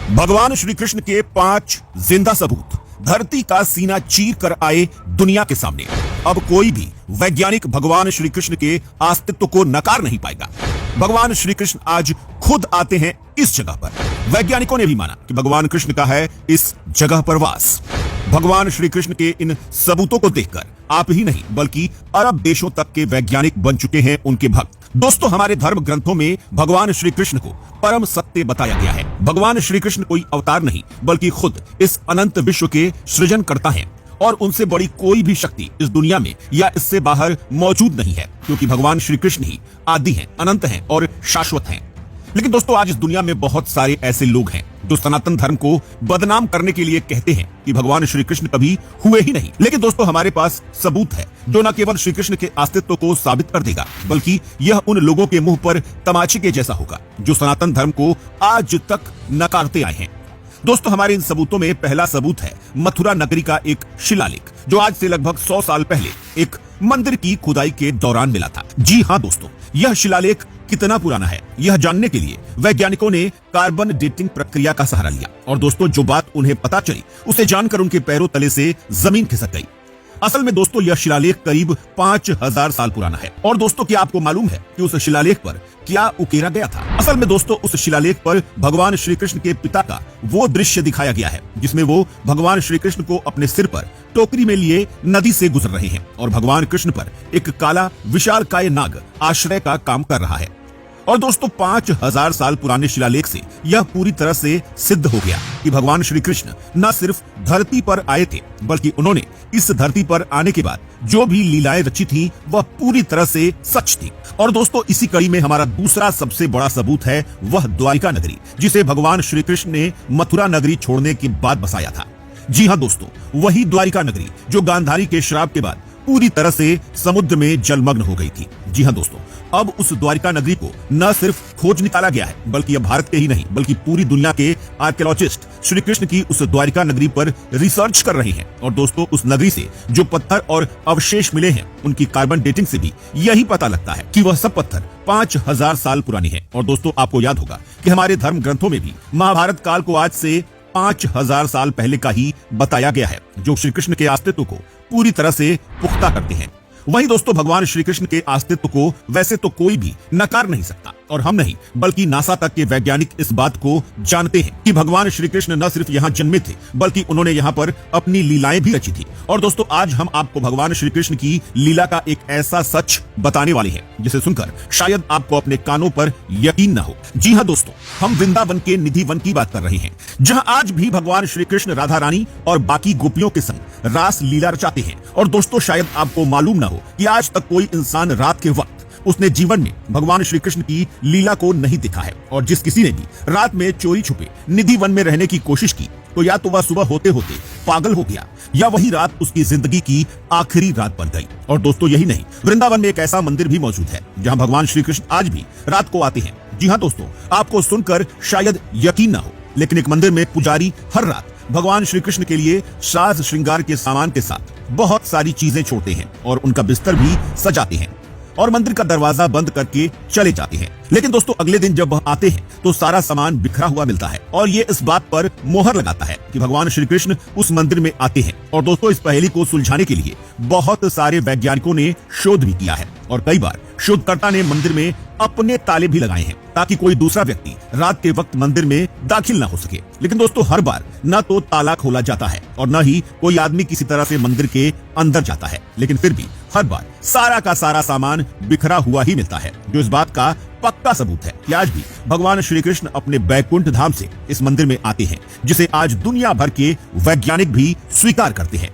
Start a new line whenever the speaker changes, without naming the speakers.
भगवान श्री कृष्ण के 5 जिंदा सबूत धरती का सीना चीर कर आए दुनिया के सामने। अब कोई भी वैज्ञानिक भगवान श्री कृष्ण के अस्तित्व को नकार नहीं पाएगा। भगवान श्री कृष्ण आज खुद आते हैं इस जगह पर। वैज्ञानिकों ने भी माना कि भगवान कृष्ण का है इस जगह पर वास। भगवान श्री कृष्ण के इन सबूतों को देखकर आप ही नहीं बल्कि अरब देशों तक के वैज्ञानिक बन चुके हैं उनके भक्त। दोस्तों, हमारे धर्म ग्रंथों में भगवान श्री कृष्ण को परम सत्य बताया गया है। भगवान श्री कृष्ण कोई अवतार नहीं बल्कि खुद इस अनंत विश्व के सृजन करता है और उनसे बड़ी कोई भी शक्ति इस दुनिया में या इससे बाहर मौजूद नहीं है, क्योंकि भगवान श्री कृष्ण ही आदि हैं, अनंत हैं और शाश्वत हैं। लेकिन दोस्तों, आज इस दुनिया में बहुत सारे ऐसे लोग हैं जो सनातन धर्म को बदनाम करने के लिए कहते हैं कि भगवान श्री कृष्ण कभी हुए ही नहीं। लेकिन दोस्तों, हमारे पास सबूत है जो न केवल श्री कृष्ण के अस्तित्व को साबित कर देगा बल्कि यह उन लोगों के मुंह पर तमाचे के जैसा होगा जो सनातन धर्म को आज तक नकारते आए हैं। दोस्तों, हमारे इन सबूतों में पहला सबूत है मथुरा नगरी का एक शिलालेख जो आज से लगभग 100 साल पहले एक मंदिर की खुदाई के दौरान मिला था। जी हां दोस्तों, यह शिलालेख कितना पुराना है यह जानने के लिए वैज्ञानिकों ने कार्बन डेटिंग प्रक्रिया का सहारा लिया। और दोस्तों, जो बात उन्हें पता चली उसे जानकर उनके पैरों तले से जमीन खिसक गई। असल में दोस्तों, यह शिलालेख करीब 5000 साल पुराना है। और दोस्तों, क्या आपको मालूम है कि उस शिलालेख पर क्या उकेरा गया था? असल में दोस्तों, उस शिलालेख पर भगवान श्री कृष्ण के पिता का वो दृश्य दिखाया गया है जिसमें वो भगवान श्री कृष्ण को अपने सिर पर टोकरी में लिए नदी से गुजर रहे हैं और भगवान कृष्ण पर एक काला विशालकाय नाग आश्रय का काम कर रहा है। और दोस्तों, 5000 साल पुराने शिलालेख से यह पूरी तरह से सिद्ध हो गया कि भगवान श्री कृष्ण न सिर्फ धरती पर आए थे बल्कि उन्होंने इस धरती पर आने के बाद जो भी लीलाएं रची थी वह पूरी तरह से सच थी। और दोस्तों, इसी कड़ी में हमारा दूसरा सबसे बड़ा सबूत है वह द्वारिका नगरी, जिसे भगवान श्री कृष्ण ने मथुरा नगरी छोड़ने के बाद बसाया था। जी हाँ दोस्तों, वही द्वारिका नगरी जो गांधारी के श्राप के बाद पूरी तरह से समुद्र में जलमग्न हो गई थी। जी हाँ दोस्तों, अब उस द्वारिका नगरी को न सिर्फ खोज निकाला गया है बल्कि यह भारत के ही नहीं बल्कि पूरी दुनिया के आर्कियोलॉजिस्ट श्री कृष्ण की उस द्वारिका नगरी पर रिसर्च कर रहे हैं। और दोस्तों, उस नगरी से जो पत्थर और अवशेष मिले हैं उनकी कार्बन डेटिंग से भी यही पता लगता है कि वह सब पत्थर 5000 साल पुरानी है। और दोस्तों, आपको याद होगा कि हमारे धर्म ग्रंथों में भी महाभारत काल को आज से 5000 साल पहले का ही बताया गया है जो श्री कृष्ण के अस्तित्व को पूरी तरह से पुख्ता करते हैं। वहीं दोस्तों, भगवान श्री कृष्ण के अस्तित्व को वैसे तो कोई भी नकार नहीं सकता और हम नहीं बल्कि नासा तक के वैज्ञानिक इस बात को जानते हैं कि भगवान श्री कृष्ण न सिर्फ यहाँ जन्मे थे बल्कि उन्होंने यहाँ पर अपनी लीलाएं भी रची थी। और दोस्तों, आज हम आपको भगवान श्री कृष्ण की लीला का एक ऐसा सच बताने वाले हैं जिसे सुनकर शायद आपको अपने कानों पर यकीन न हो। जी हाँ दोस्तों, हम वृंदावन के निधि वन की बात कर रहे हैं जहाँ आज भी भगवान श्री कृष्ण राधा रानी और बाकी गोपियों के संग रास लीला रचाते हैं। और दोस्तों, शायद आपको मालूम न हो कि आज तक कोई इंसान रात के वक्त उसने जीवन में भगवान श्री कृष्ण की लीला को नहीं देखा है। और जिस किसी ने भी रात में चोरी छुपे निधि वन में रहने की कोशिश की तो या तो वह सुबह होते होते पागल हो गया या वही रात उसकी जिंदगी की आखिरी रात बन गई। और दोस्तों, यही नहीं, वृंदावन में एक ऐसा मंदिर भी मौजूद है जहां भगवान श्री कृष्ण आज भी रात को आते हैं। जी हाँ दोस्तों, आपको सुनकर शायद यकीन ना हो लेकिन एक मंदिर में पुजारी हर रात भगवान श्री कृष्ण के लिए साज श्रृंगार के सामान के साथ बहुत सारी चीजें छोड़ते हैं और उनका बिस्तर भी सजाते हैं और मंदिर का दरवाजा बंद करके चले जाते हैं। लेकिन दोस्तों, अगले दिन जब वह आते हैं तो सारा सामान बिखरा हुआ मिलता है और ये इस बात पर मोहर लगाता है कि भगवान श्री कृष्ण उस मंदिर में आते हैं। और दोस्तों, इस पहेली को सुलझाने के लिए बहुत सारे वैज्ञानिकों ने शोध भी किया है और कई बार शोधकर्ता ने मंदिर में अपने ताले भी लगाए हैं ताकि कोई दूसरा व्यक्ति रात के वक्त मंदिर में दाखिल ना हो सके। लेकिन दोस्तों, हर बार न तो ताला खोला जाता है और न ही कोई आदमी किसी तरह से मंदिर के अंदर जाता है, लेकिन फिर भी हर बार सारा का सारा सामान बिखरा हुआ ही मिलता है, जो इस बात का पक्का सबूत है कि आज भी भगवान श्री कृष्ण अपने बैकुंठ धाम से इस मंदिर में आते हैं, जिसे आज दुनिया भर के वैज्ञानिक भी स्वीकार करते हैं।